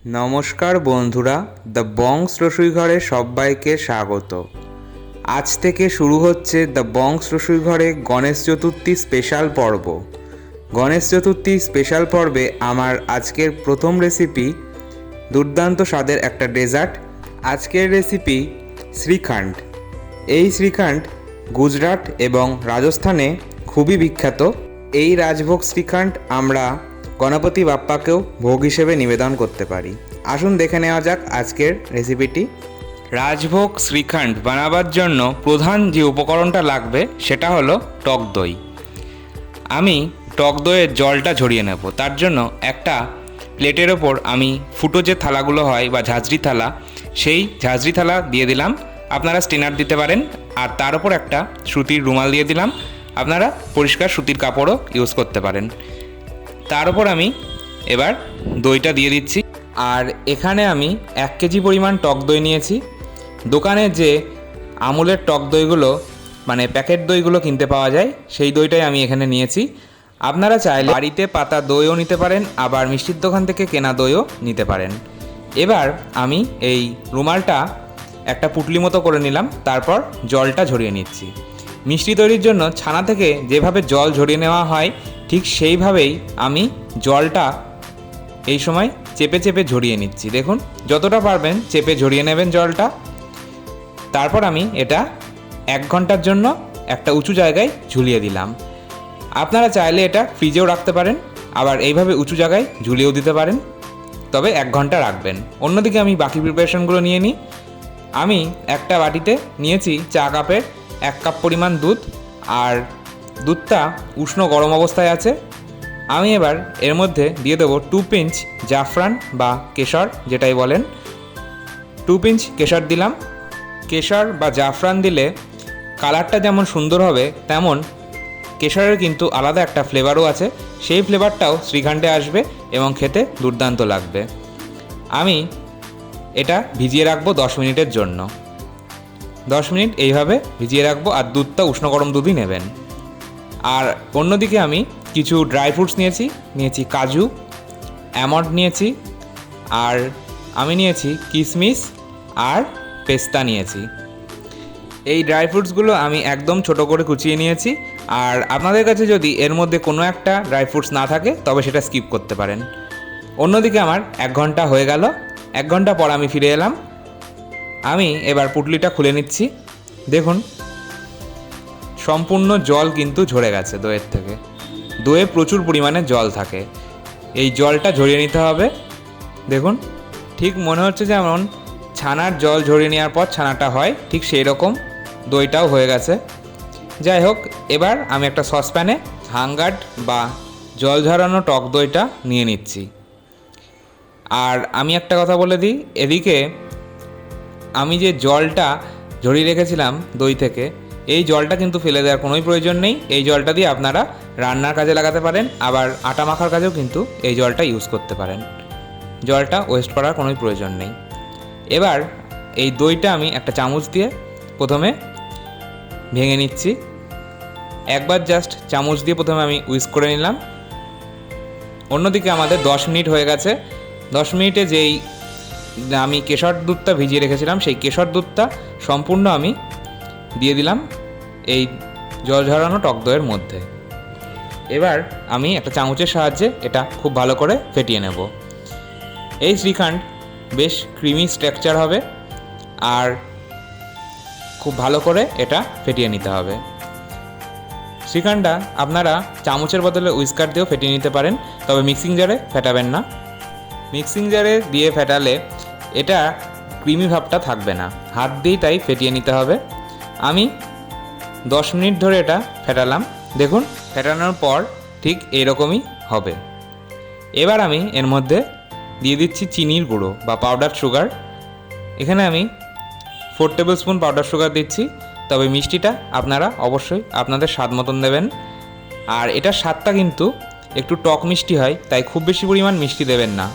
নমস্কার বন্ধুরা, দ্য বংস রসুইঘরে সবাইকে স্বাগত। আজ থেকে শুরু হচ্ছে দ্য বংস রসুইঘরে গণেশ চতুর্থী স্পেশাল পর্ব। গণেশ চতুর্থী স্পেশাল পর্বে আমার আজকের প্রথম রেসিপি দুর্দান্ত স্বাদের একটা ডেজার্ট। আজকের রেসিপি শ্রীখণ্ড। এই শ্রীখণ্ড গুজরাট এবং রাজস্থানে খুবই বিখ্যাত। এই রাজভোগ শ্রীখণ্ড আমরা গণপতি বাপ্পাকেও ভোগ হিসেবে নিবেদন করতে পারি। আসুন দেখে নেওয়া যাক আজকের রেসিপিটি। রাজভোগ শ্রীখণ্ড বানাবার জন্য প্রধান যে উপকরণটা লাগবে সেটা হলো টক দই। আমি টক দইয়ের জলটা ঝরিয়ে নেব। তার জন্য একটা প্লেটের ওপর আমি ফুটো যে থালাগুলো হয় বা ঝাঁঝরি থালা, সেই ঝাঁঝরি থালা দিয়ে দিলাম। আপনারা স্টেনার দিতে পারেন। আর তার উপর একটা সুতির রুমাল দিয়ে দিলাম। আপনারা পরিষ্কার সুতির কাপড়ও ইউজ করতে পারেন। তার উপর আমি এবার দইটা দিয়ে দিচ্ছি। আর এখানে আমি 1 কেজি পরিমাণ টক দই নিয়েছি। দোকানে যে আমুলের টক দইগুলো মানে প্যাকেট দইগুলো কিনতে পাওয়া যায়, সেই দইটাই আমি এখানে নিয়েছি। আপনারা চাইলে বাড়িতে পাতা দইও নিতে পারেন, আবার মিষ্টির দোকান থেকে কেনা দইও নিতে পারেন। এবার আমি এই রুমালটা একটা পুটলি মতো করে নিলাম, তারপর জলটা ঝরিয়ে নিচ্ছি। মিষ্টি তৈরির জন্য ছানা থেকে যেভাবে জল ঝরিয়ে নেওয়া হয়, ঠিক সেইভাবেই আমি জলটা এই সময় চেপে চেপে ঝরিয়ে নিচ্ছি। দেখুন, যতটা পারবেন চেপে ঝরিয়ে নেবেন জলটা। তারপর আমি এটা 1 ঘন্টার জন্য একটা উঁচু জায়গায় ঝুলিয়ে দিলাম। আপনারা চাইলে এটা ফ্রিজেও রাখতে পারেন, আবার এইভাবে উঁচু জায়গায় ঝুলিয়েও দিতে পারেন, তবে 1 ঘন্টা রাখবেন। অন্যদিকে আমি বাকি প্রিপারেশনগুলো নিয়ে নিই। আমি একটা বাটিতে নিয়েছি চা কাপের 1 কাপ পরিমাণ দুধ, আর দুধটা উষ্ণ গরম অবস্থায় আছে। আমি এবার এর মধ্যে দিয়ে দেবো 2 পিঞ্চ জাফরান বা কেশর, যেটাই বলেন। 2 পিঞ্চ কেশর দিলাম। কেশর বা জাফরান দিলে কালারটা যেমন সুন্দর হবে, তেমন কেশরের কিন্তু আলাদা একটা ফ্লেভারও আছে। সেই ফ্লেভারটাও শ্রীখণ্ডে আসবে এবং খেতে দুর্দান্ত লাগবে। আমি এটা ভিজিয়ে রাখবো 10 মিনিটের জন্য। 10 মিনিট এইভাবে ভিজিয়ে রাখবো, আর দুধটা উষ্ণ গরম দুধই নেবেন। আর অন্যদিকে আমি কিছু ড্রাই ফ্রুটস নিয়েছি কাজু, অ্যালমন্ড নিয়েছি, আর আমি নিয়েছি কিশমিশ আর পেস্তা নিয়েছি। এই ড্রাই ফ্রুটসগুলো আমি একদম ছোট করে কুচিয়ে নিয়েছি। আর আপনাদের কাছে যদি এর মধ্যে কোনো একটা ড্রাই ফ্রুটস না থাকে, তবে সেটা স্কিপ করতে পারেন। অন্যদিকে আমার 1 ঘন্টা হয়ে গেল। 1 ঘন্টা পর আমি ফিরে এলাম। আমি এবার পুটলিটা খুলে নিচ্ছি। দেখুন, সম্পূর্ণ জল কিন্তু ঝরে গেছে দইয়ের থেকে। দইয়ে প্রচুর পরিমাণে জল থাকে, এই জলটা ঝরিয়ে নিতে হবে। দেখুন, ঠিক মনে হচ্ছে যেমন ছানার জল ঝরিয়ে নেওয়ার পর ছানাটা হয়, ঠিক সেই রকম দইটাও হয়ে গেছে। যাই হোক, এবার আমি একটা সসপ্যানে হাঙ্গার বা জল ঝরানো টক দইটা নিয়ে নিচ্ছি। আর আমি একটা কথা বলে দিই, এদিকে আমি যে জলটা ঝরিয়ে রেখেছিলাম দই থেকে, এই জলটা কিন্তু ফেলে দেওয়ার কোনোই প্রয়োজন নেই। এই জলটা দিয়ে আপনারা রান্নার কাজে লাগাতে পারেন, আবার আটা মাখার কাজেও কিন্তু এই জলটা ইউজ করতে পারেন। জলটা ওয়েস্ট করার কোনোই প্রয়োজন নেই। এবার এই দইটা আমি একটা চামচ দিয়ে প্রথমে ভেঙে নিচ্ছি। একবার জাস্ট চামচ দিয়ে প্রথমে আমি উইস্ক করে নিলাম। অন্যদিকে আমাদের 10 মিনিট হয়ে গেছে। 10 মিনিটে যেই আমি কেশর দুধটা ভিজিয়ে রেখেছিলাম, সেই কেশর দুধটা সম্পূর্ণ আমি দিয়ে দিলাম এই জল ঝরানো টক দইয়ের মধ্যে। এবার আমি একটা চামচের সাহায্যে এটা খুব ভালো করে ফেটিয়ে নেব। এই শ্রীখণ্ড বেশ ক্রিমি স্ট্রাকচার হবে, আর খুব ভালো করে এটা ফেটিয়ে নিতে হবে। শ্রীখণ্ডটা আপনারা চামচের বদলে উইস্কার দিয়েও ফেটিয়ে নিতে পারেন, তবে মিক্সিং জারে ফেটাবেন না। মিক্সিং জারে দিয়ে ফেটালে এটা ক্রিমি ভাবটা থাকবে না, হাত দিয়েই তাই ফেটিয়ে নিতে হবে। আমি 10 মিনিট ধরে এটা ফেটালাম। দেখুন, ফেটানোর পর ঠিক এইরকমই হবে। এবার আমি এর মধ্যে দিয়ে দিচ্ছি চিনির গুঁড়ো বা পাউডার সুগার। এখানে আমি 4 টেবিল স্পুন পাউডার সুগার দিচ্ছি, তবে মিষ্টিটা আপনারা অবশ্যই আপনাদের স্বাদ মতন দেবেন। আর এটার স্বাদটা কিন্তু একটু টক মিষ্টি হয়, তাই খুব বেশি পরিমাণ মিষ্টি দেবেন না।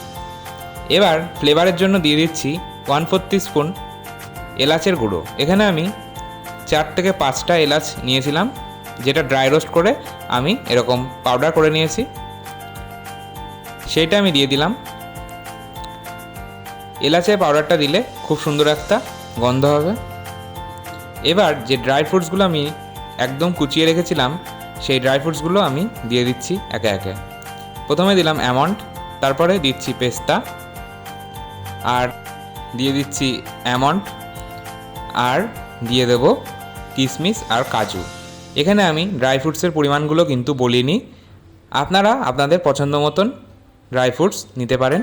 এবার ফ্লেভারের জন্য দিয়ে দিচ্ছি 1/4 টিস্পুন এলাচের গুঁড়ো। এখানে আমি 4 থেকে 5টা এলাচ নিয়েছিলাম, যেটা ড্রাই রোস্ট করে আমি এরকম পাউডার করে নিয়েছি, সেইটা আমি দিয়ে দিলাম। এলাচের পাউডারটা দিলে খুব সুন্দর একটা গন্ধ হবে। এবার যে ড্রাই ফ্রুটসগুলো আমি একদম কুচিয়ে রেখেছিলাম সেই ড্রাই ফ্রুটসগুলো আমি দিয়ে দিচ্ছি একে একে। প্রথমে দিলাম অ্যালমন্ড, তারপরে দিচ্ছি পেস্তা, আর দিয়ে দিচ্ছি অ্যালমন্ড, আর দিয়ে দেব কিশমিশ আর কাজু। এখানে আমি ড্রাই ফ্রুটসের পরিমাণগুলো কিন্তু বলিনি, আপনারা আপনাদের পছন্দ মতন ড্রাই ফ্রুটস নিতে পারেন।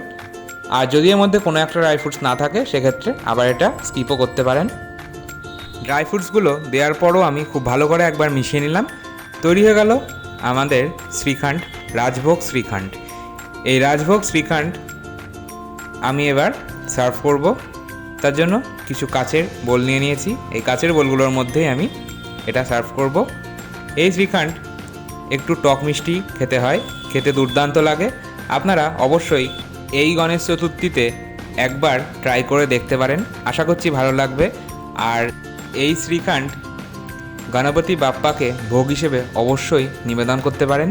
আর যদি এর মধ্যে কোনো একটা ড্রাই ফ্রুটস না থাকে সেক্ষেত্রে আবার এটা স্কিপও করতে পারেন। ড্রাই ফ্রুটসগুলো দেওয়ার পরও আমি খুব ভালো করে একবার মিশিয়ে নিলাম। তৈরি হয়ে গেল আমাদের শ্রীখণ্ড, রাজভোগ শ্রীখণ্ড। এই রাজভোগ শ্রীখণ্ড আমি এবার সার্ভ করব। তার জন্য কিছু কাচের বোল নিয়ে নিয়েছি। এই কাচের বোলগুলোর মধ্যেই আমি এটা সার্ভ করব। এই শ্রীখণ্ড একটু টক মিষ্টি খেতে হয়, খেতে দুর্দান্ত লাগে। আপনারা অবশ্যই এই গণেশ চতুর্থীতে একবার ট্রাই করে দেখতে পারেন, আশা করছি ভালো লাগবে। আর এই শ্রীখণ্ড গণপতি বাপ্পাকে ভোগ হিসেবে অবশ্যই নিবেদন করতে পারেন।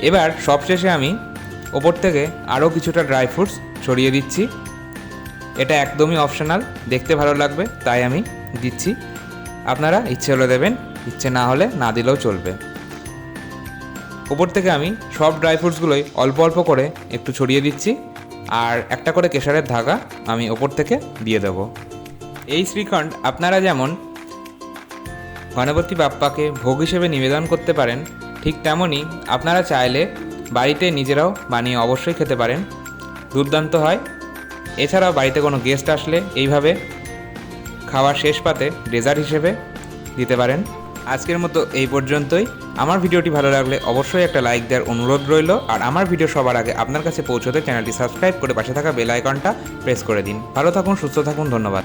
এবার সবশেষে আমি ওপর থেকে আরও কিছুটা ড্রাই ফ্রুটস ছড়িয়ে দিচ্ছি। এটা একদমই অপশনাল, দেখতে ভালো লাগবে তাই আমি দিচ্ছি। আপনারা ইচ্ছে হলে দেবেন, ইচ্ছে না হলে না দিলেও চলবে। ওপর থেকে আমি সব ড্রাই ফ্রুটসগুলোই অল্প অল্প করে একটু ছড়িয়ে দিচ্ছি, আর একটা করে কেশরের ধাগা আমি ওপর থেকে দিয়ে দেব। এই শ্রীখণ্ড আপনারা যেমন গণপতি বাপ্পাকে ভোগ হিসেবে নিবেদন করতে পারেন, ঠিক তেমনই আপনারা চাইলে বাড়িতে নিজেরাও বানিয়ে অবশ্যই খেতে পারেন, দুর্দান্ত হয়। এছাড়াও বাড়িতে কোনো গেস্ট আসলে এইভাবে খাওয়ার শেষ পাতে ডেজার্ট হিসেবে দিতে পারেন। আজকের মতো এই পর্যন্তই। আমার ভিডিওটি ভালো লাগলে অবশ্যই একটা লাইক দেওয়ার অনুরোধ রইল। আর আমার ভিডিও সবার আগে আপনার কাছে পৌঁছতে চ্যানেলটি সাবস্ক্রাইব করে পাশে থাকা বেল আইকনটা প্রেস করে দিন। ভালো থাকুন, সুস্থ থাকুন, ধন্যবাদ।